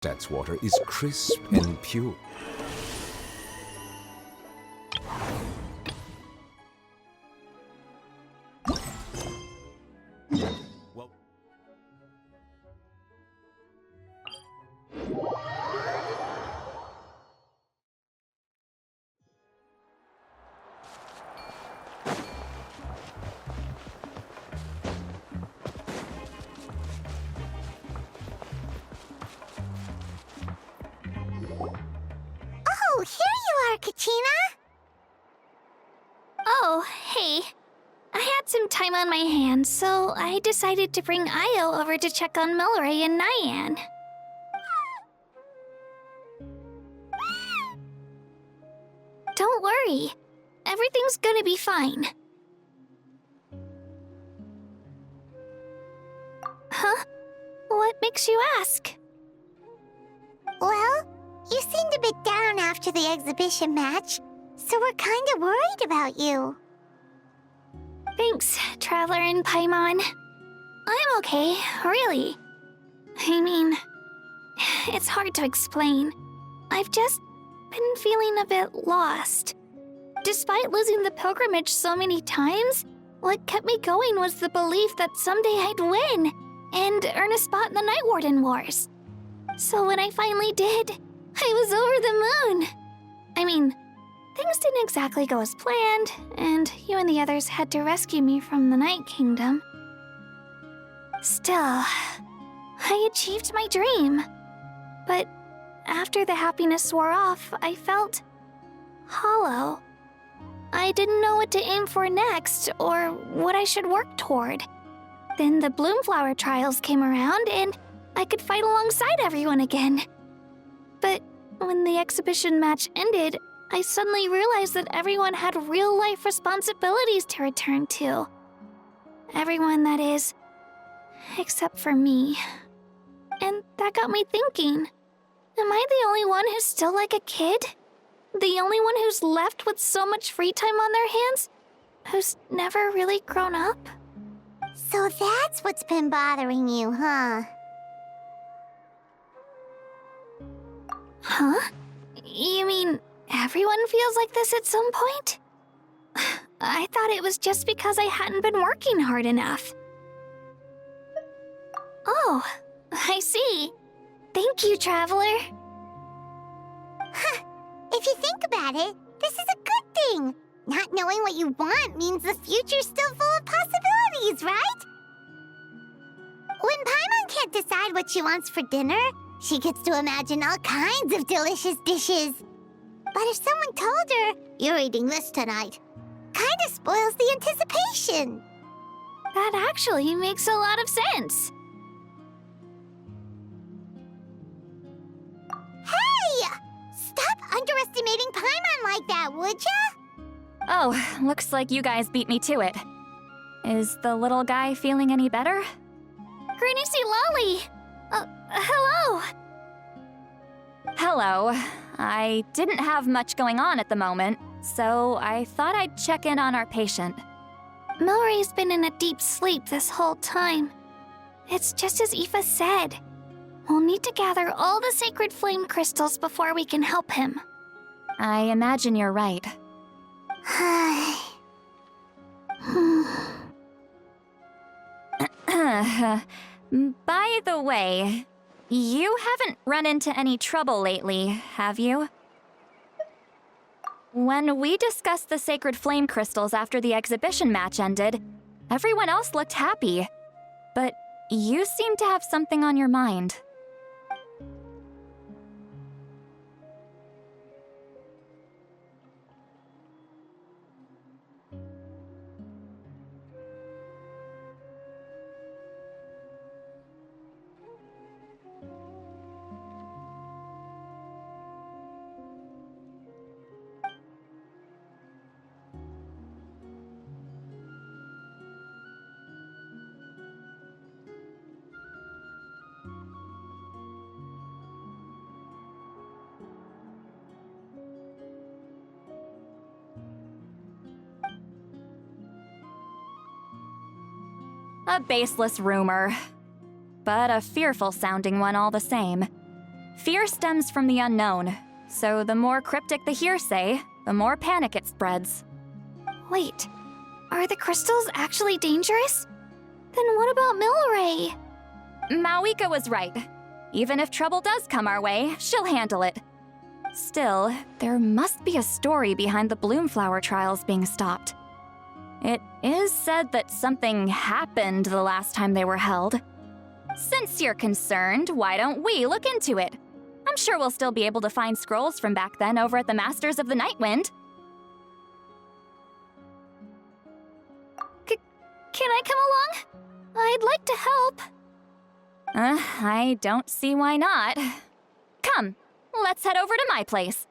That's water is crisp and pure. Well, Oh, here you are, Katrina! Oh, hey. I had some time on my hands, so I decided to bring Io over to check on Melray and Nyan. Don't worry. Everything's gonna be fine. Huh? What makes you ask? Well, you seemed a bit down after the exhibition match, so we're kinda worried about you. Thanks, Traveler and Paimon. I'm okay, really. I mean, it's hard to explain. I've just been feeling a bit lost. Despite losing the pilgrimage so many times, what kept me going was the belief that someday I'd win and earn a spot in the Night Warden Wars. So when I finally did, I was over the moon. I mean, things didn't exactly go as planned, and you and the others had to rescue me from the Night Kingdom. Still, I achieved my dream. But after the happiness wore off, I felt hollow. I didn't know what to aim for next, or what I should work toward. Then the Bloomflower trials came around, and I could fight alongside everyone again. But when the exhibition match ended, I suddenly realized that everyone had real-life responsibilities to return to. Everyone, that is, except for me. And that got me thinking, am I the only one who's still like a kid? The only one who's left with so much free time on their hands? Who's never really grown up? So that's what's been bothering you, huh? Huh? You mean everyone feels like this at some point? I thought it was just because I hadn't been working hard enough. Oh, I see. Thank you, Traveler. Huh. If you think about it, this is a good thing. Not knowing what you want means the future's still full of possibilities, right? When Paimon can't decide what she wants for dinner, she gets to imagine all kinds of delicious dishes. But if someone told her, "You're eating this tonight," kinda spoils the anticipation. That actually makes a lot of sense. Hey! Stop underestimating Paimon like that, would ya? Oh, looks like you guys beat me to it. Is the little guy feeling any better? Granny C. Lolly! Hello! Hello. I didn't have much going on at the moment, so I thought I'd check in on our patient. Melray's been in a deep sleep this whole time. It's just as Aoife said. We'll need to gather all the sacred flame crystals before we can help him. I imagine you're right. By the way, you haven't run into any trouble lately, have you? When we discussed the sacred flame crystals after the exhibition match ended, everyone else looked happy. But you seem to have something on your mind. A baseless rumor, but a fearful-sounding one all the same. Fear stems from the unknown, so the more cryptic the hearsay, the more panic it spreads. Wait, are the crystals actually dangerous? Then what about Milray? Mawika was right. Even if trouble does come our way, she'll handle it. Still, there must be a story behind the Bloomflower trials being stopped. It is said that something happened the last time they were held. Since you're concerned, why don't we look into it? I'm sure we'll still be able to find scrolls from back then over at the Masters of the Nightwind. Can I come along? I'd like to help. I don't see why not. Come, let's head over to my place.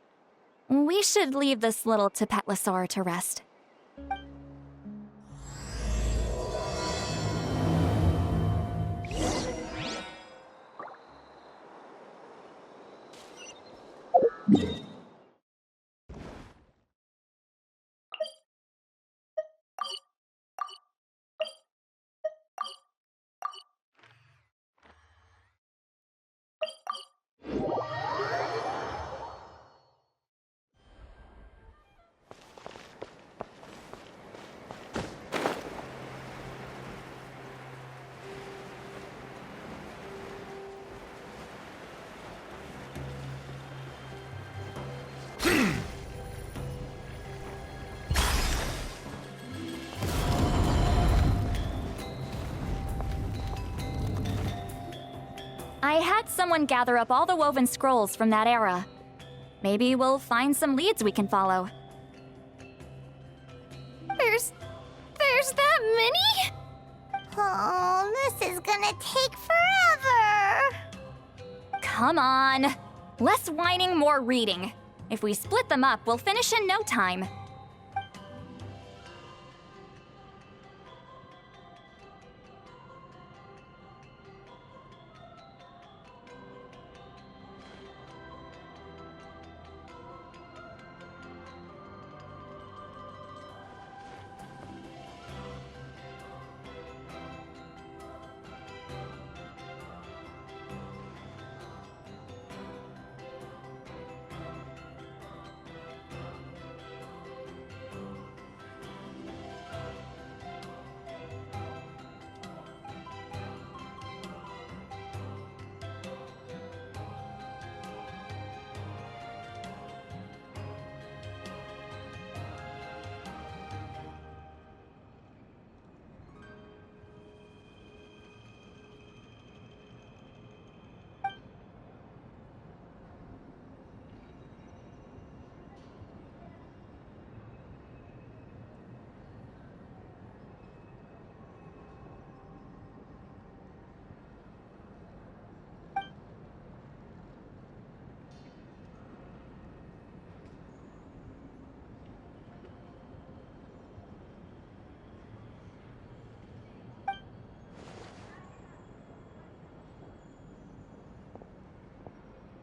We should leave this little Tapetlosaur to rest. I had someone gather up all the woven scrolls from that era. Maybe we'll find some leads we can follow. There's that many? Oh, this is gonna take forever. Come on. Less whining, more reading. If we split them up, we'll finish in no time.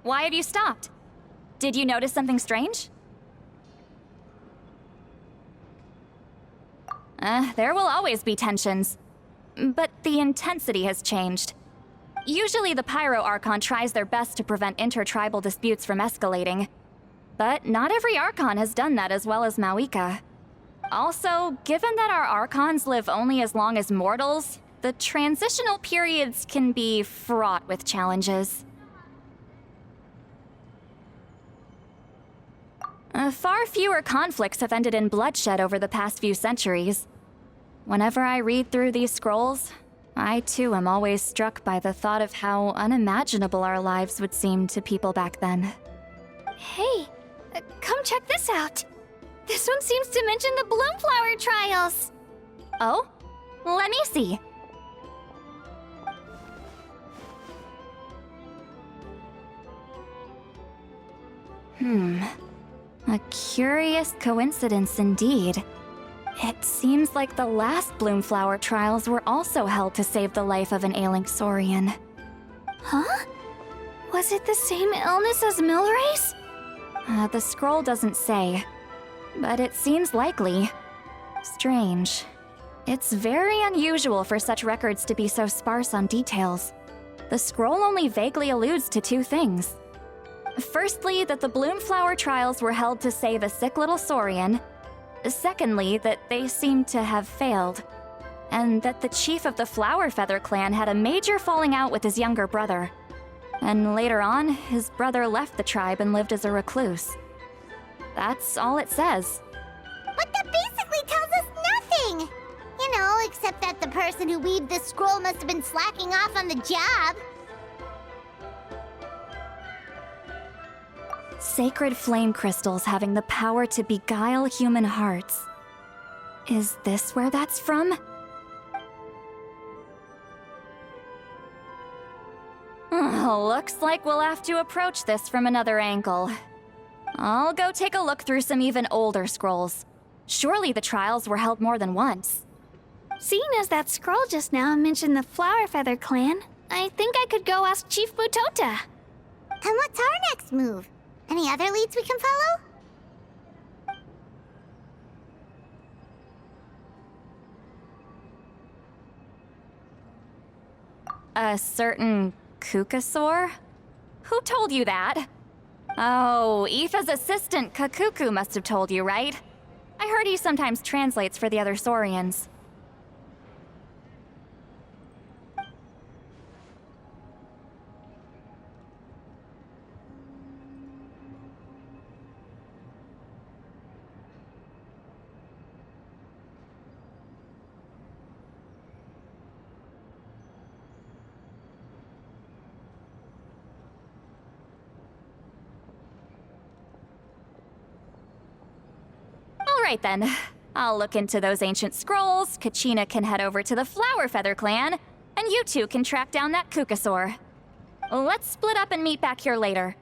Why have you stopped? Did you notice something strange? There will always be tensions. But the intensity has changed. Usually the Pyro Archon tries their best to prevent intertribal disputes from escalating. But not every Archon has done that as well as Mawika. Also, given that our Archons live only as long as mortals, the transitional periods can be fraught with challenges. Far fewer conflicts have ended in bloodshed over the past few centuries. Whenever I read through these scrolls, I too am always struck by the thought of how unimaginable our lives would seem to people back then. Hey, come check this out. This one seems to mention the Bloomflower trials. Oh? Let me see. A curious coincidence indeed. It seems like the last Bloomflower trials were also held to save the life of an ailing Saurian. Huh? Was it the same illness as Milray's? The scroll doesn't say, but it seems likely. Strange. It's very unusual for such records to be so sparse on details. The scroll only vaguely alludes to two things: Firstly, that the Bloomflower trials were held to save a sick little Saurian. Secondly, that they seemed to have failed. And that the chief of the Flower Feather clan had a major falling out with his younger brother. And later on, his brother left the tribe and lived as a recluse. That's all it says. But that basically tells us nothing! You know, except that the person who weaved this scroll must have been slacking off on the job. Sacred flame crystals having the power to beguile human hearts. Is this where that's from? Looks like we'll have to approach this from another angle. I'll go take a look through some even older scrolls. Surely the trials were held more than once. Seeing as that scroll just now mentioned the Flower Feather clan, I think I could go ask Chief Butota. And what's our next move? Any other leads we can follow? A certain Kukasaur? Who told you that? Oh, Aoife's assistant, Kakuku, must have told you, right? I heard he sometimes translates for the other Saurians. Alright then. I'll look into those ancient scrolls, Kachina can head over to the Flower Feather clan, and you two can track down that Kukasaur. Let's split up and meet back here later.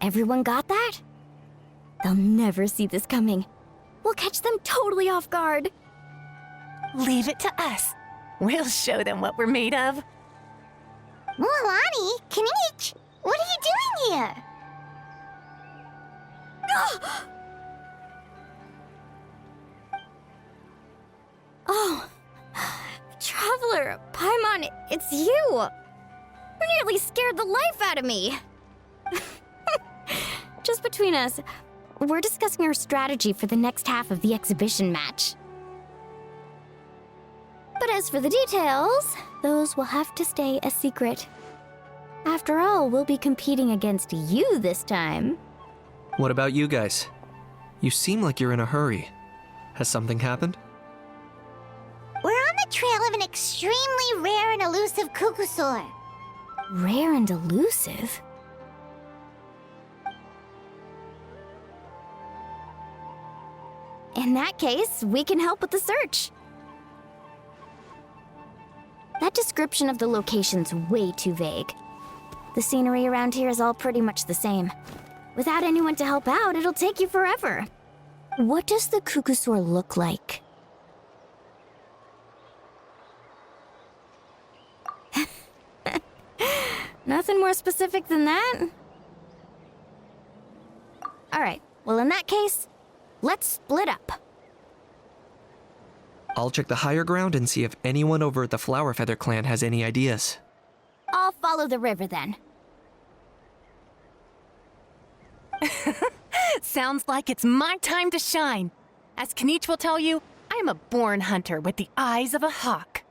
Everyone got that? They'll never see this coming. We'll catch them totally off guard. Leave it to us. We'll show them what we're made of. Mualani, Kinich, what are you doing here? Oh, Traveler, Paimon, it's you! You nearly scared the life out of me! Just between us, we're discussing our strategy for the next half of the exhibition match. But as for the details, those will have to stay a secret. After all, we'll be competing against you this time. What about you guys? You seem like you're in a hurry. Has something happened? We're on the trail of an extremely rare and elusive Kukusaur. Rare and elusive? In that case, we can help with the search. That description of the location's way too vague. The scenery around here is all pretty much the same. Without anyone to help out, it'll take you forever. What does the Kukusaur look like? Nothing more specific than that? Alright, well in that case, let's split up. I'll check the higher ground and see if anyone over at the Flower Feather clan has any ideas. I'll follow the river then. Sounds like it's my time to shine. As Kinich will tell you, I am a born hunter with the eyes of a hawk.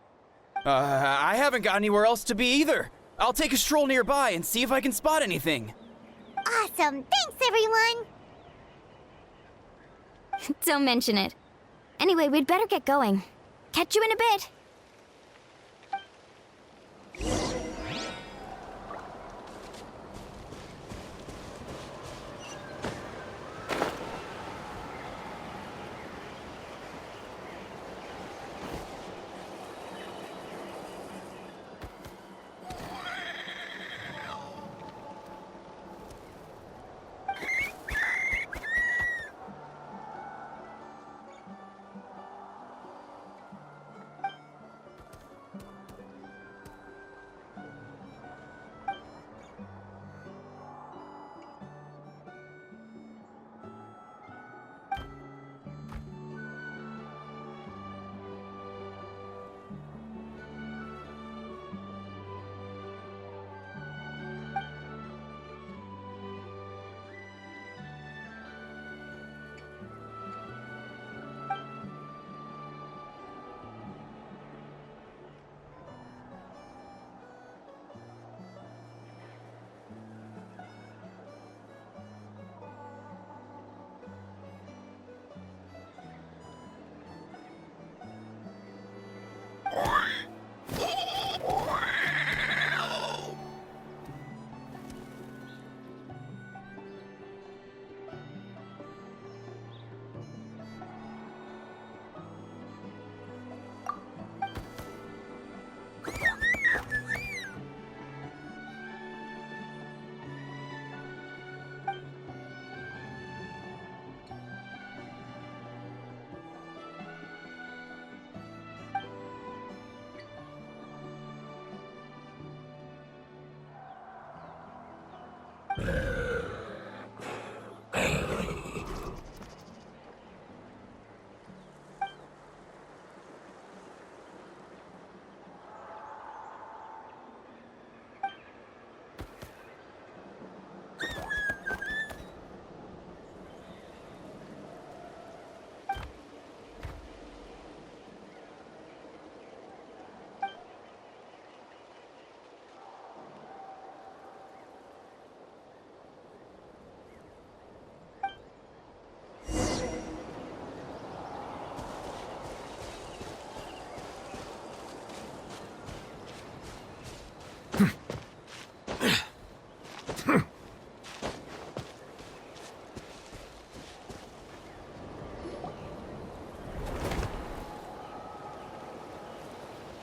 I haven't got anywhere else to be either. I'll take a stroll nearby and see if I can spot anything. Awesome, thanks everyone! Don't mention it. Anyway, we'd better get going. Catch you in a bit.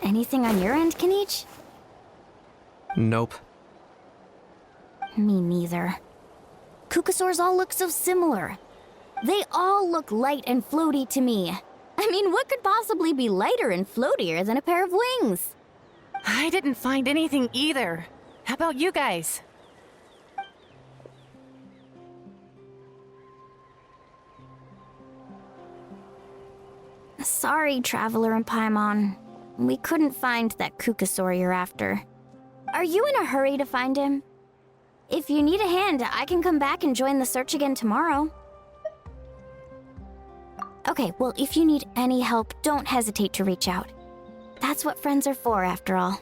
Anything on your end, Kinich? Nope. Me neither. Kukasaurs all look so similar. They all look light and floaty to me. I mean, what could possibly be lighter and floatier than a pair of wings? I didn't find anything either. How about you guys? Sorry, Traveler and Paimon. We couldn't find that Kukasaur you're after. Are you in a hurry to find him? If you need a hand, I can come back and join the search again tomorrow. Okay, well, if you need any help, don't hesitate to reach out. That's what friends are for, after all.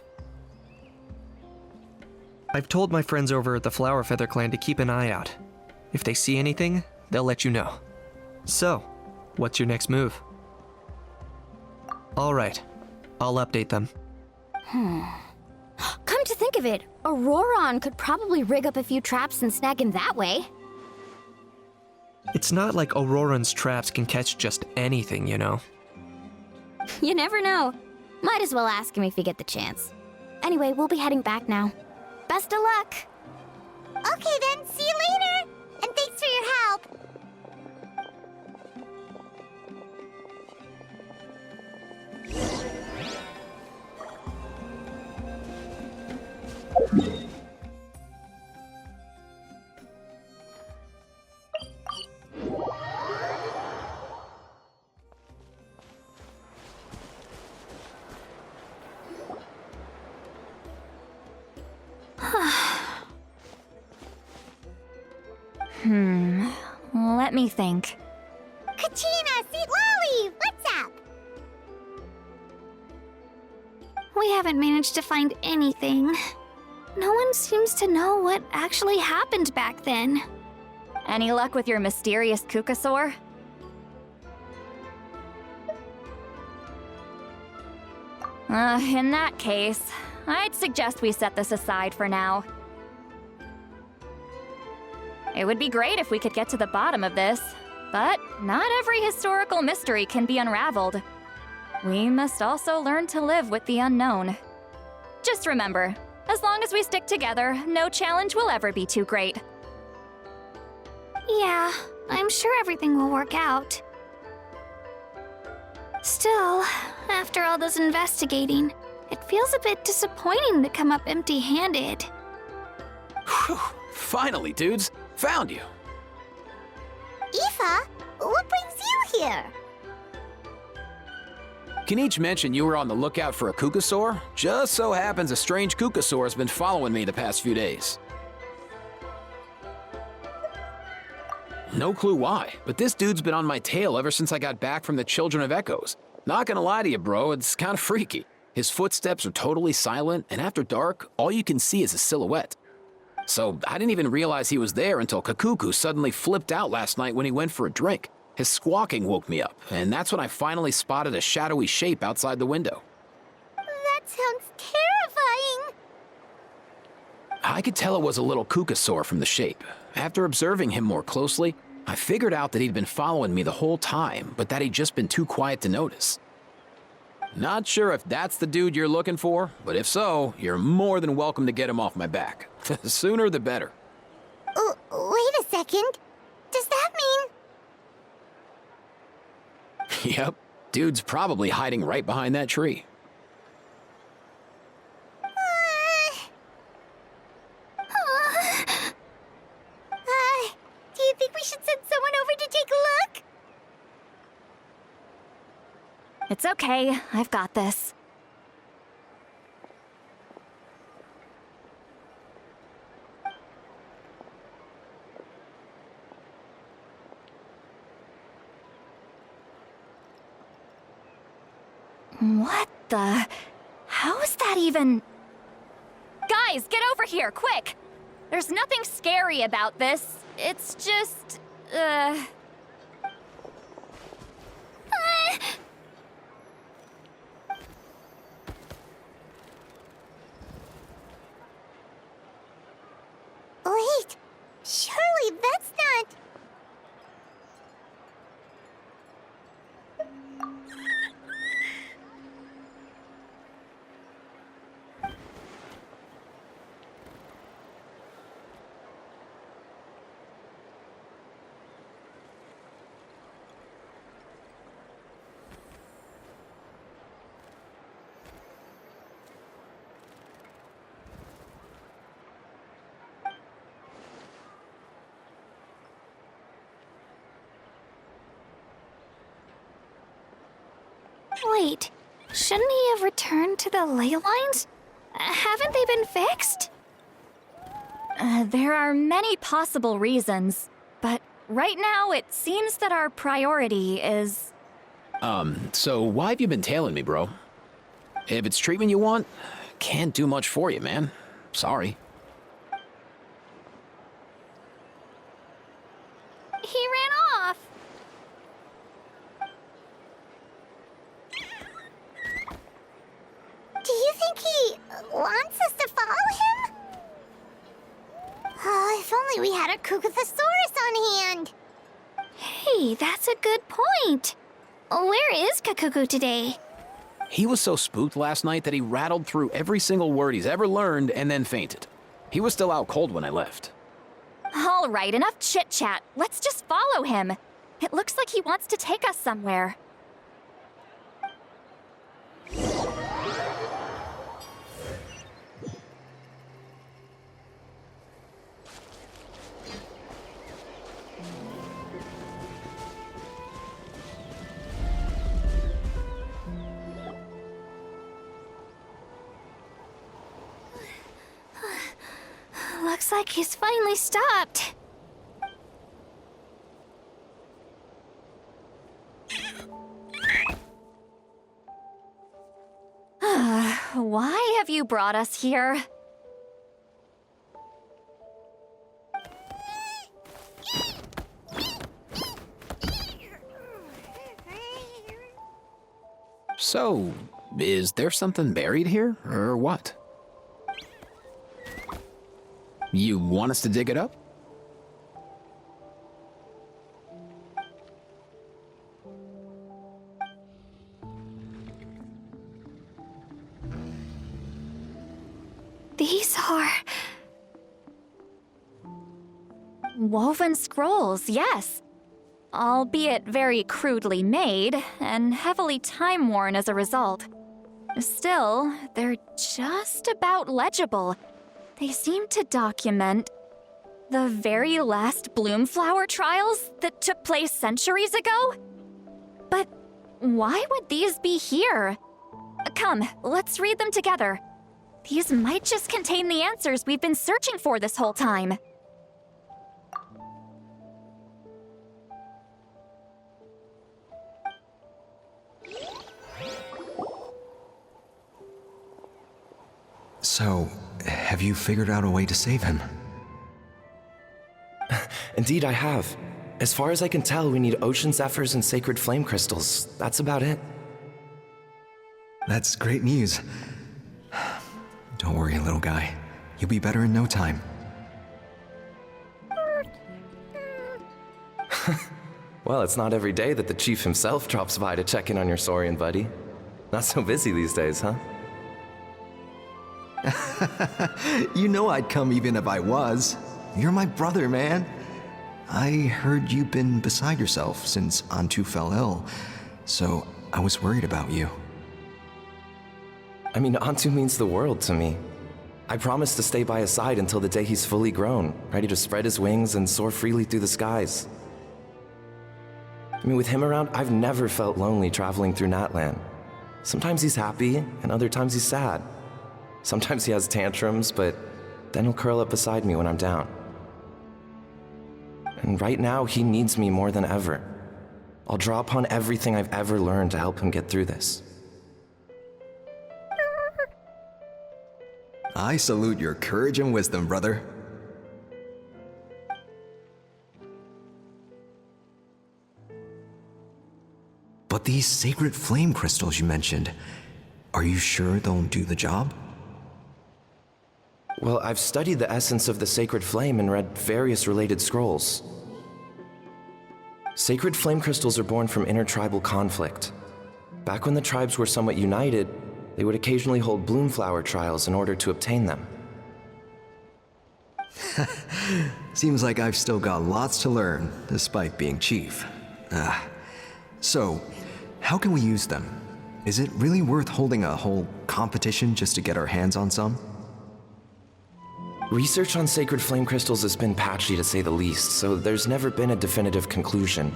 I've told my friends over at the Flower Feather Clan to keep an eye out. If they see anything, they'll let you know. So, what's your next move? All right, I'll update them. Come to think of it, Auroron could probably rig up a few traps and snag him that way. It's not like Auroran's traps can catch just anything, you know? You never know. Might as well ask him if you get the chance. Anyway, we'll be heading back now. Best of luck! Okay then, see you later! And thanks for your help! Let me think. Kachina, Seat Lolly, what's up? We haven't managed to find anything. No one seems to know what actually happened back then. Any luck with your mysterious Kukasaur? In that case, I'd suggest we set this aside for now. It would be great if we could get to the bottom of this, but not every historical mystery can be unraveled. We must also learn to live with the unknown. Just remember, as long as we stick together, no challenge will ever be too great. Yeah, I'm sure everything will work out. Still, after all this investigating, it feels a bit disappointing to come up empty-handed. Whew, finally, dudes. Found you. Aoife, what brings you here? Kinich mentioned you were on the lookout for a Kukasaur. Just so happens a strange Kukasaur has been following me the past few days. No clue why, but this dude's been on my tail ever since I got back from the Children of Echoes. Not gonna lie to you, bro, it's kinda freaky. His footsteps are totally silent, and after dark, all you can see is a silhouette. So I didn't even realize he was there until Kakuku suddenly flipped out last night when he went for a drink. His squawking woke me up, and that's when I finally spotted a shadowy shape outside the window. That sounds terrifying. I could tell it was a little Kukasaur from the shape. After observing him more closely, I figured out that he'd been following me the whole time, but that he'd just been too quiet to notice. Not sure if that's the dude you're looking for, but if so, you're more than welcome to get him off my back. The sooner the better. Wait a second. Does that mean... Yep, dude's probably hiding right behind that tree. Do you think we should send someone over to take a look? It's okay, I've got this. What the... How is that even... Guys, get over here, quick! There's nothing scary about this. It's just... Wait, surely that's not... Wait, shouldn't he have returned to the ley lines? Haven't they been fixed? There are many possible reasons, but right now it seems that our priority is... So why have you been tailing me, bro? If it's treatment you want, can't do much for you, man. Sorry. He ran off. Do you think he wants us to follow him? Oh, if only we had a Kukathosaurus on hand. Hey, that's a good point. Where is Kakuku today? He was so spooked last night that he rattled through every single word he's ever learned and then fainted. He was still out cold when I left. All right, enough chit-chat. Let's just follow him. It looks like he wants to take us somewhere. Looks like he's finally stopped. Why have you brought us here? So, is there something buried here, or what? You want us to dig it up? These are... Woven scrolls, yes. Albeit very crudely made, and heavily time-worn as a result. Still, they're just about legible. They seem to document the very last Bloomflower trials that took place centuries ago? But why would these be here? Come, let's read them together. These might just contain the answers we've been searching for this whole time. So, have you figured out a way to save him? Indeed, I have. As far as I can tell, we need ocean zephyrs and sacred flame crystals. That's about it. That's great news. Don't worry, little guy. You'll be better in no time. Well, it's not every day that the chief himself drops by to check in on your saurian buddy. Not so busy these days, huh? You know I'd come even if I was. You're my brother, man. I heard you've been beside yourself since Antu fell ill, so I was worried about you. I mean, Antu means the world to me. I promised to stay by his side until the day he's fully grown, ready to spread his wings and soar freely through the skies. I mean, with him around, I've never felt lonely traveling through Natlan. Sometimes he's happy, and other times he's sad. Sometimes he has tantrums, but then he'll curl up beside me when I'm down. And right now, he needs me more than ever. I'll draw upon everything I've ever learned to help him get through this. I salute your courage and wisdom, brother. But these sacred flame crystals you mentioned, are you sure they'll do the job? Well, I've studied the essence of the sacred flame and read various related scrolls. Sacred flame crystals are born from intertribal conflict. Back when the tribes were somewhat united, they would occasionally hold Bloomflower trials in order to obtain them. Seems like I've still got lots to learn, despite being chief. So, how can we use them? Is it really worth holding a whole competition just to get our hands on some? Research on sacred flame crystals has been patchy to say the least, so there's never been a definitive conclusion.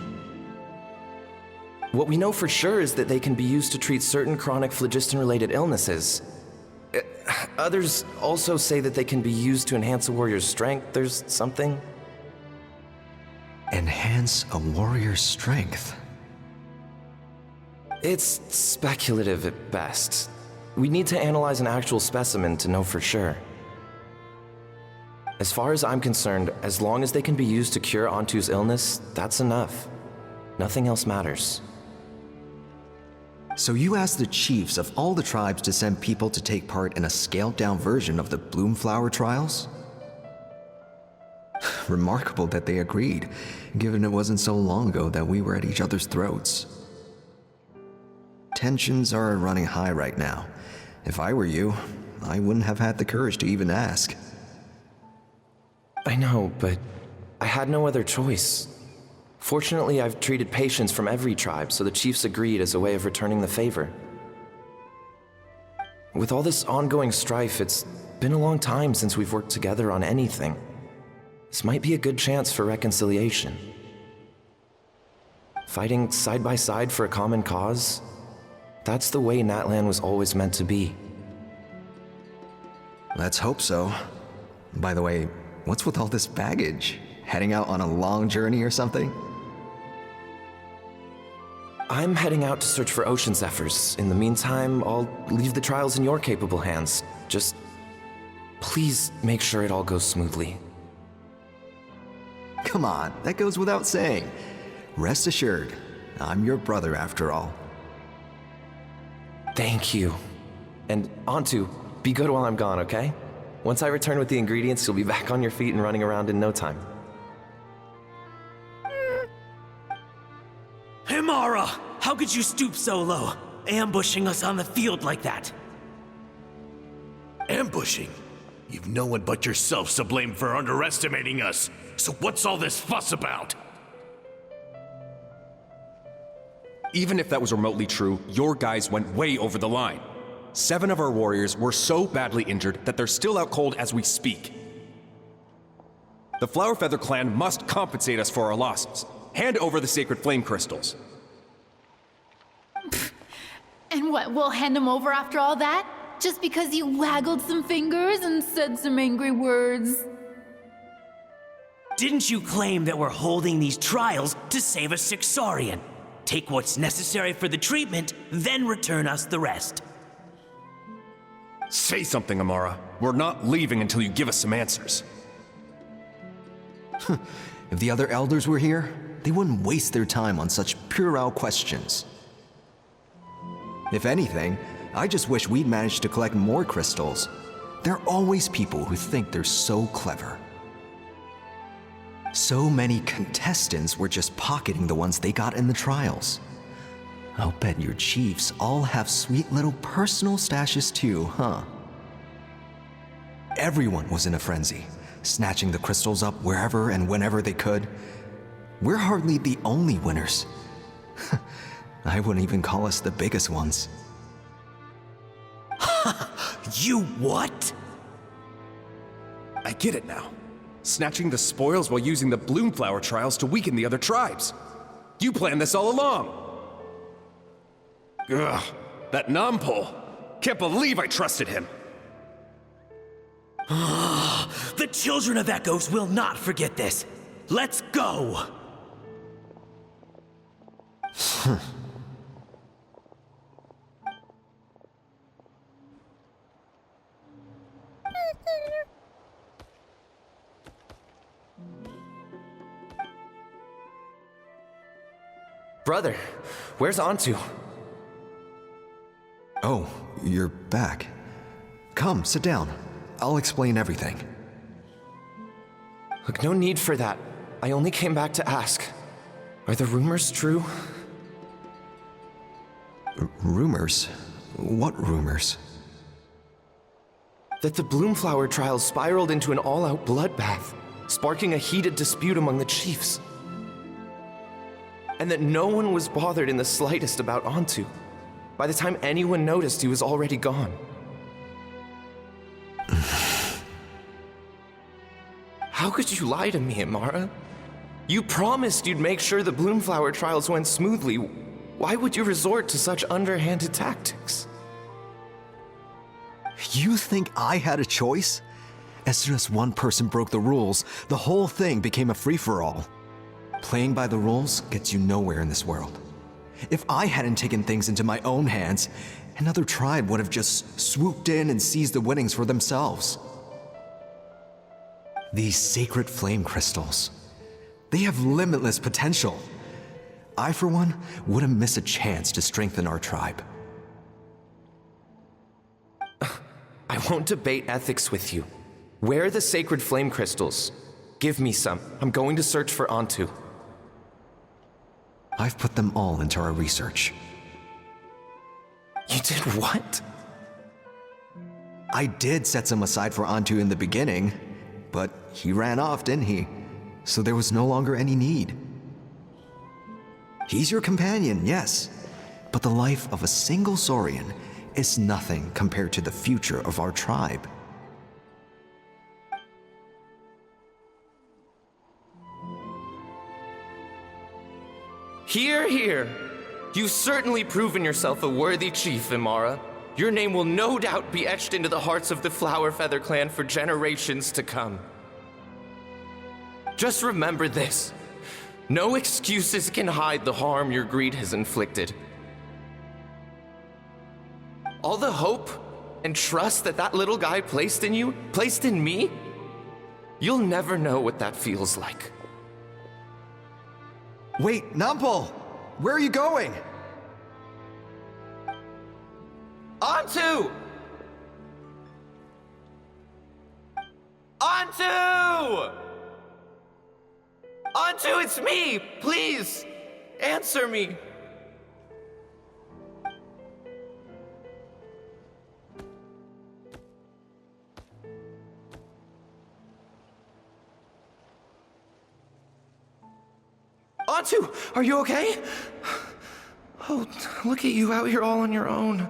What we know for sure is that they can be used to treat certain chronic phlogiston-related illnesses. Others also say that they can be used to enhance a warrior's strength or something. Enhance a warrior's strength? It's speculative at best. We need to analyze an actual specimen to know for sure. As far as I'm concerned, as long as they can be used to cure Antu's illness, that's enough. Nothing else matters. So you asked the chiefs of all the tribes to send people to take part in a scaled-down version of the Bloomflower trials? Remarkable that they agreed, given it wasn't so long ago that we were at each other's throats. Tensions are running high right now. If I were you, I wouldn't have had the courage to even ask. I know, but I had no other choice. Fortunately, I've treated patients from every tribe, so the chiefs agreed as a way of returning the favor. With all this ongoing strife, it's been a long time since we've worked together on anything. This might be a good chance for reconciliation. Fighting side by side for a common cause? That's the way Natlan was always meant to be. Let's hope so. By the way, what's with all this baggage? Heading out on a long journey or something? I'm heading out to search for ocean zephyrs. In the meantime, I'll leave the trials in your capable hands. Just please make sure it all goes smoothly. Come on, that goes without saying. Rest assured, I'm your brother after all. Thank you. And Antu, be good while I'm gone, okay? Once I return with the ingredients, you'll be back on your feet and running around in no time. Himara! How could you stoop so low, ambushing us on the field like that? Ambushing? You've no one but yourself to blame for underestimating us. So what's all this fuss about? Even if that was remotely true, your guys went way over the line. 7 of our warriors were so badly injured that they're still out cold as we speak. The Flower Feather clan must compensate us for our losses. Hand over the sacred flame crystals. And what, we'll hand them over after all that? Just because you waggled some fingers and said some angry words? Didn't you claim that we're holding these trials to save a Sixarian? Take what's necessary for the treatment, then return us the rest. Say something, Amara. We're not leaving until you give us some answers. If the other elders were here, they wouldn't waste their time on such puerile questions. If anything, I just wish we'd managed to collect more crystals. There are always people who think they're so clever. So many contestants were just pocketing the ones they got in the trials. I'll bet your chiefs all have sweet little personal stashes too, huh? Everyone was in a frenzy, snatching the crystals up wherever and whenever they could. We're hardly the only winners. I wouldn't even call us the biggest ones. You what? I get it now. Snatching the spoils while using the Bloomflower trials to weaken the other tribes. You planned this all along. Ugh, that Nampole. Can't believe I trusted him. The children of Echoes will not forget this. Let's go! Brother, where's Antu? Oh, you're back. Come, sit down. I'll explain everything. Look, no need for that. I only came back to ask. Are the rumors true? Rumors? What rumors? That the Bloomflower trials spiraled into an all-out bloodbath, sparking a heated dispute among the chiefs. And that no one was bothered in the slightest about Antu. By the time anyone noticed, he was already gone. How could you lie to me, Amara? You promised you'd make sure the Bloomflower trials went smoothly. Why would you resort to such underhanded tactics? You think I had a choice? As soon as one person broke the rules, the whole thing became a free-for-all. Playing by the rules gets you nowhere in this world. If I hadn't taken things into my own hands, another tribe would have just swooped in and seized the winnings for themselves. These sacred flame crystals, they have limitless potential. I, for one, wouldn't miss a chance to strengthen our tribe. I won't debate ethics with you. Where are the sacred flame crystals? Give me some. I'm going to search for Antu. I've put them all into our research. You did what? I did set some aside for Antu in the beginning, but he ran off, didn't he? So there was no longer any need. He's your companion, yes, but the life of a single Saurian is nothing compared to the future of our tribe. Hear, hear. You've certainly proven yourself a worthy chief, Imara. Your name will no doubt be etched into the hearts of the Flower Feather clan for generations to come. Just remember this. No excuses can hide the harm your greed has inflicted. All the hope and trust that little guy placed in you, placed in me, you'll never know what that feels like. Wait, Nampal! Where are you going? Antu! Antu! Antu, it's me! Please, answer me! Antu, are you okay? Oh, look at you out here all on your own.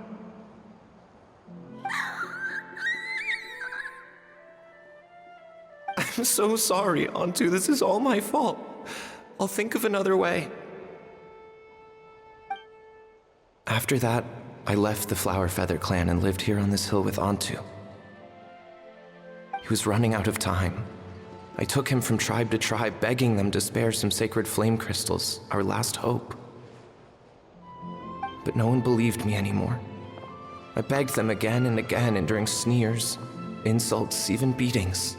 I'm so sorry, Antu. This is all my fault. I'll think of another way. After that, I left the Flower Feather clan and lived here on this hill with Antu. He was running out of time. I took him from tribe to tribe, begging them to spare some sacred flame crystals, our last hope. But no one believed me anymore. I begged them again and again, enduring sneers, insults, even beatings.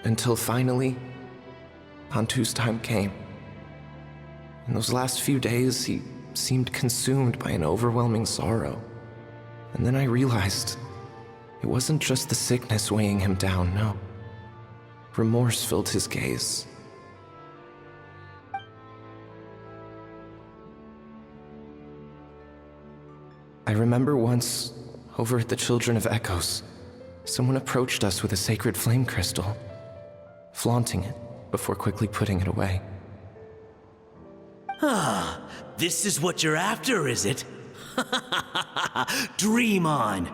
Until finally, Antu's time came. In those last few days, he seemed consumed by an overwhelming sorrow. And then I realized it wasn't just the sickness weighing him down, no. Remorse filled his gaze. I remember once, over at the Children of Echoes, someone approached us with a sacred flame crystal, flaunting it before quickly putting it away. Ah, this is what you're after, is it? Dream on.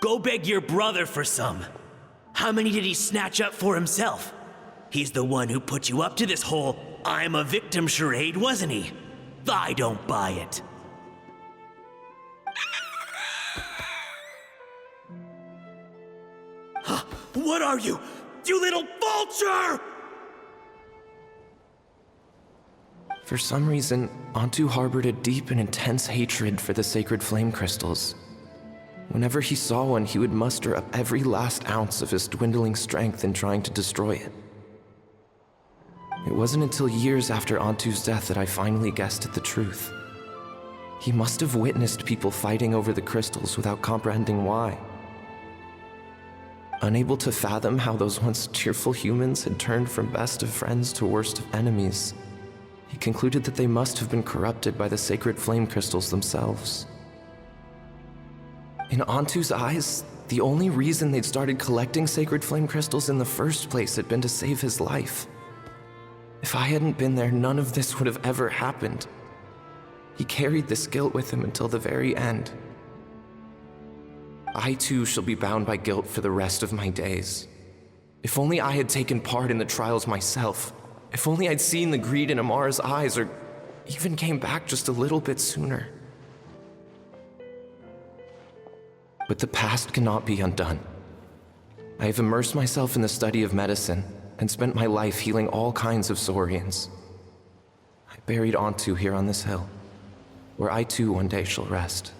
Go beg your brother for some. How many did he snatch up for himself? He's the one who put you up to this whole I'm a victim charade, wasn't he? I don't buy it. What are you, you little vulture? For some reason, Antu harbored a deep and intense hatred for the sacred flame crystals. Whenever he saw one, he would muster up every last ounce of his dwindling strength in trying to destroy it. It wasn't until years after Antu's death that I finally guessed at the truth. He must have witnessed people fighting over the crystals without comprehending why. Unable to fathom how those once cheerful humans had turned from best of friends to worst of enemies, he concluded that they must have been corrupted by the sacred flame crystals themselves. In Antu's eyes, the only reason they'd started collecting sacred flame crystals in the first place had been to save his life. If I hadn't been there, none of this would have ever happened. He carried this guilt with him until the very end. I too shall be bound by guilt for the rest of my days. If only I had taken part in the trials myself. If only I'd seen the greed in Amara's eyes, or even came back just a little bit sooner. But the past cannot be undone. I have immersed myself in the study of medicine and spent my life healing all kinds of saurians. I buried Antu here on this hill, where I too one day shall rest.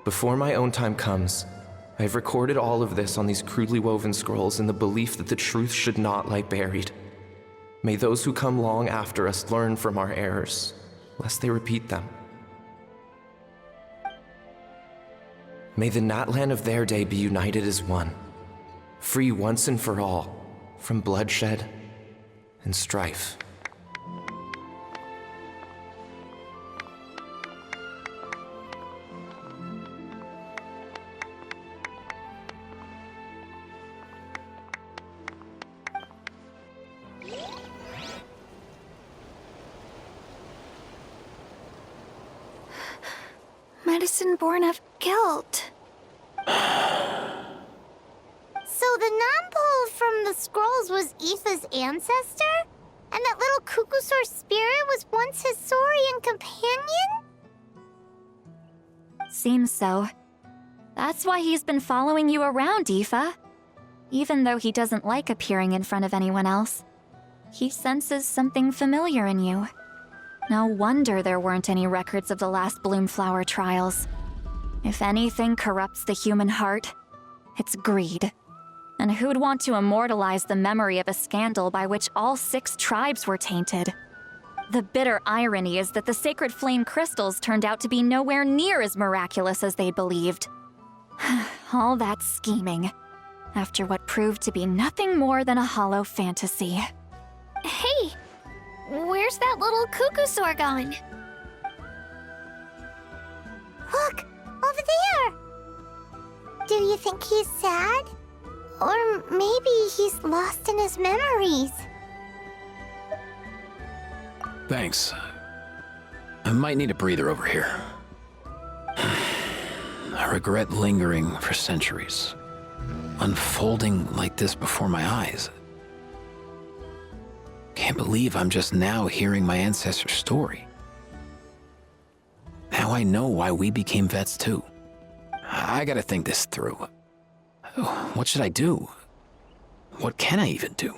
Before my own time comes, I have recorded all of this on these crudely woven scrolls in the belief that the truth should not lie buried. May those who come long after us learn from our errors, lest they repeat them. May the Natlan of their day be united as one, free once and for all from bloodshed and strife. Medicine born of guilt. So the non-pole from the scrolls was Aoife's ancestor? And that little Cuckoosaur spirit was once his saurian companion? Seems so. That's why he's been following you around, Aoife. Even though he doesn't like appearing in front of anyone else, he senses something familiar in you. No wonder there weren't any records of the last Bloomflower trials. If anything corrupts the human heart, it's greed. And who'd want to immortalize the memory of a scandal by which all 6 tribes were tainted? The bitter irony is that the sacred flame crystals turned out to be nowhere near as miraculous as they believed. All that scheming, after what proved to be nothing more than a hollow fantasy. Hey! Where's that little Cuckoosaur gone? Look! Over there! Do you think he's sad? Or maybe he's lost in his memories? Thanks. I might need a breather over here. I regret lingering for centuries, unfolding like this before my eyes. Can't believe I'm just now hearing my ancestor's story. Now I know why we became vets too. I gotta think this through. What should I do? What can I even do?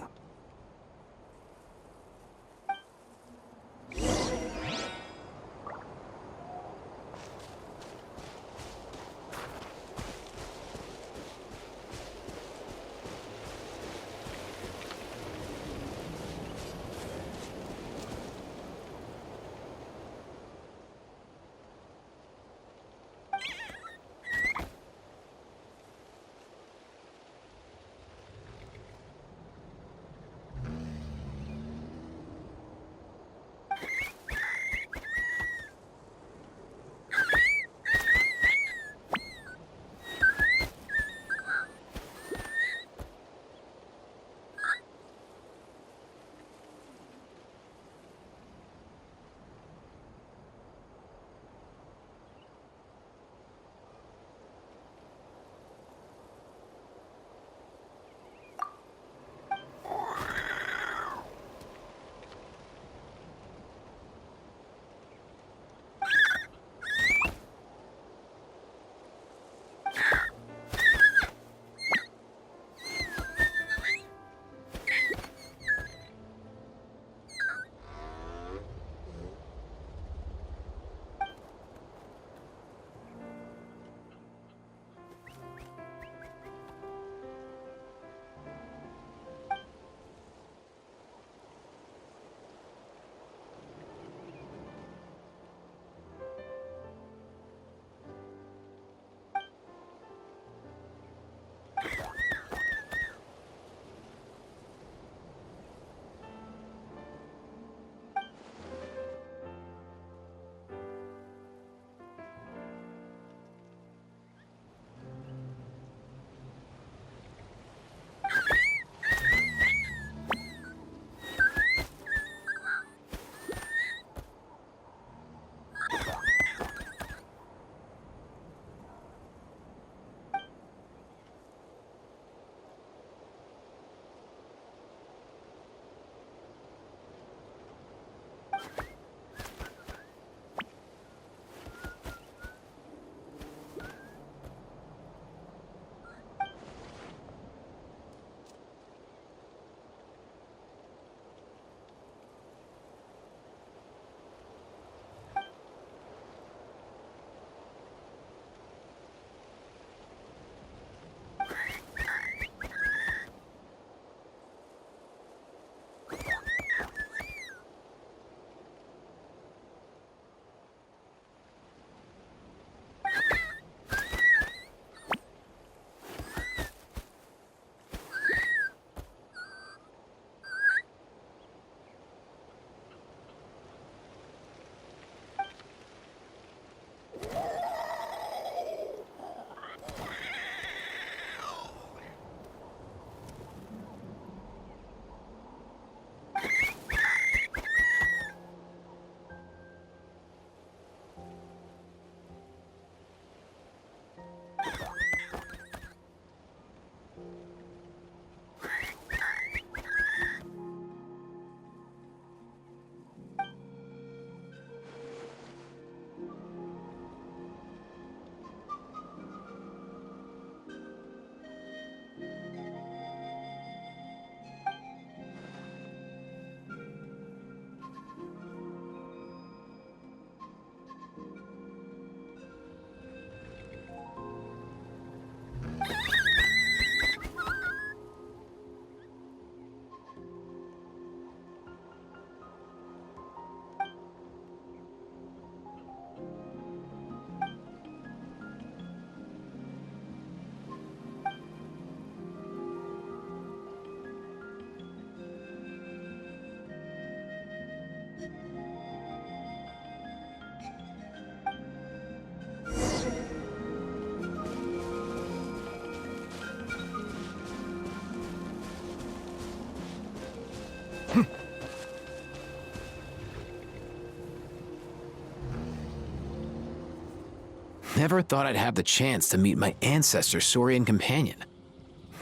never thought I'd have the chance to meet my ancestor Saurian companion.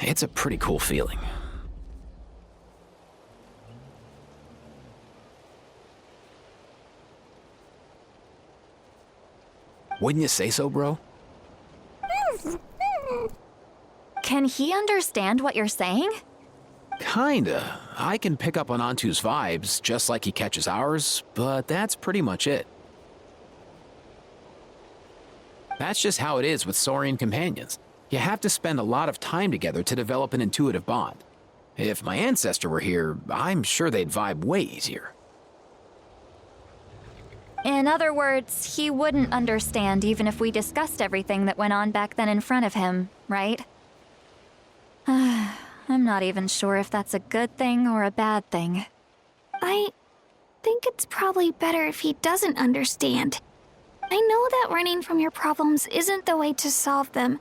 It's a pretty cool feeling. Wouldn't you say so, bro? Can he understand what you're saying? Kinda. I can pick up on Antu's vibes, just like he catches ours, but that's pretty much it. That's just how it is with Saurian companions. You have to spend a lot of time together to develop an intuitive bond. If my ancestor were here, I'm sure they'd vibe way easier. In other words, he wouldn't understand even if we discussed everything that went on back then in front of him, right? I'm not even sure if that's a good thing or a bad thing. I think it's probably better if he doesn't understand. I know that running from your problems isn't the way to solve them,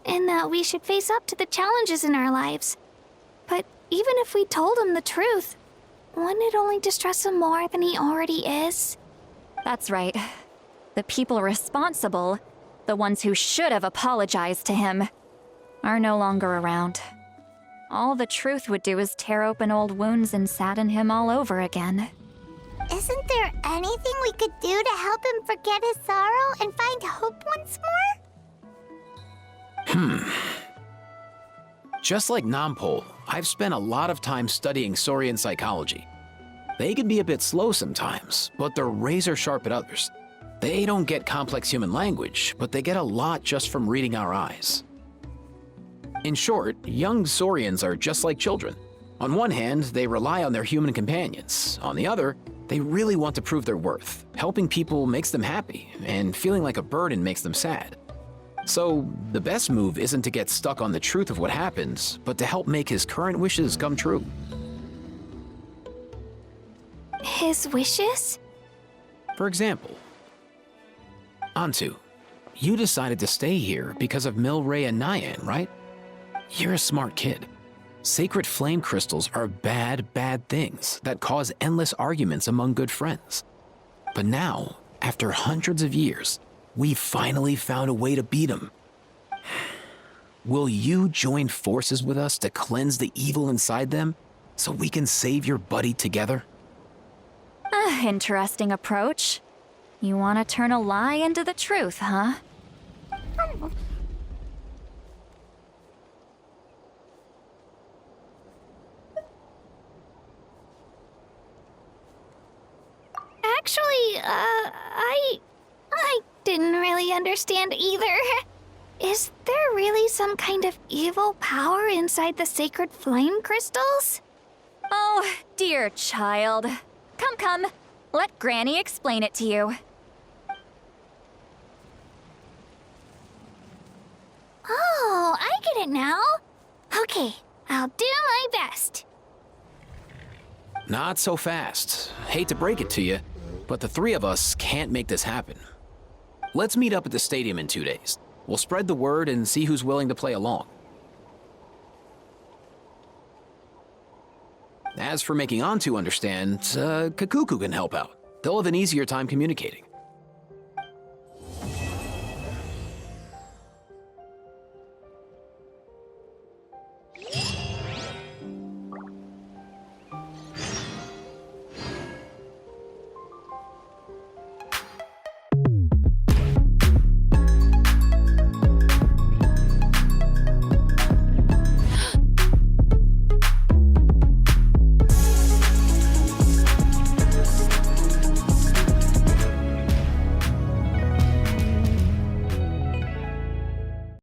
and that we should face up to the challenges in our lives. But even if we told him the truth, wouldn't it only distress him more than he already is? That's right. The people responsible, the ones who should have apologized to him, are no longer around. All the truth would do is tear open old wounds and sadden him all over again. Isn't there anything we could do to help him forget his sorrow and find hope once more? Just like Nampol, I've spent a lot of time studying Saurian psychology. They can be a bit slow sometimes, but they're razor sharp at others. They don't get complex human language, but they get a lot just from reading our eyes. In short, young Saurians are just like children. On one hand, they rely on their human companions. On the other, they really want to prove their worth. Helping people makes them happy, and feeling like a burden makes them sad. So, the best move isn't to get stuck on the truth of what happens, but to help make his current wishes come true. His wishes? For example, Antu, you decided to stay here because of Milray and Nyan, right? You're a smart kid. Sacred flame crystals are bad, bad things that cause endless arguments among good friends. But now, after hundreds of years, we've finally found a way to beat them. Will you join forces with us to cleanse the evil inside them so we can save your buddy together? Interesting approach. You want to turn a lie into the truth, huh? Actually, I didn't really understand either. Is there really some kind of evil power inside the sacred flame crystals? Oh, dear child. Come. Let Granny explain it to you. Oh, I get it now. Okay, I'll do my best. Not so fast. Hate to break it to you, but the three of us can't make this happen. Let's meet up at the stadium in 2 days. We'll spread the word and see who's willing to play along. As for making Antu understand, Kakuku can help out. They'll have an easier time communicating.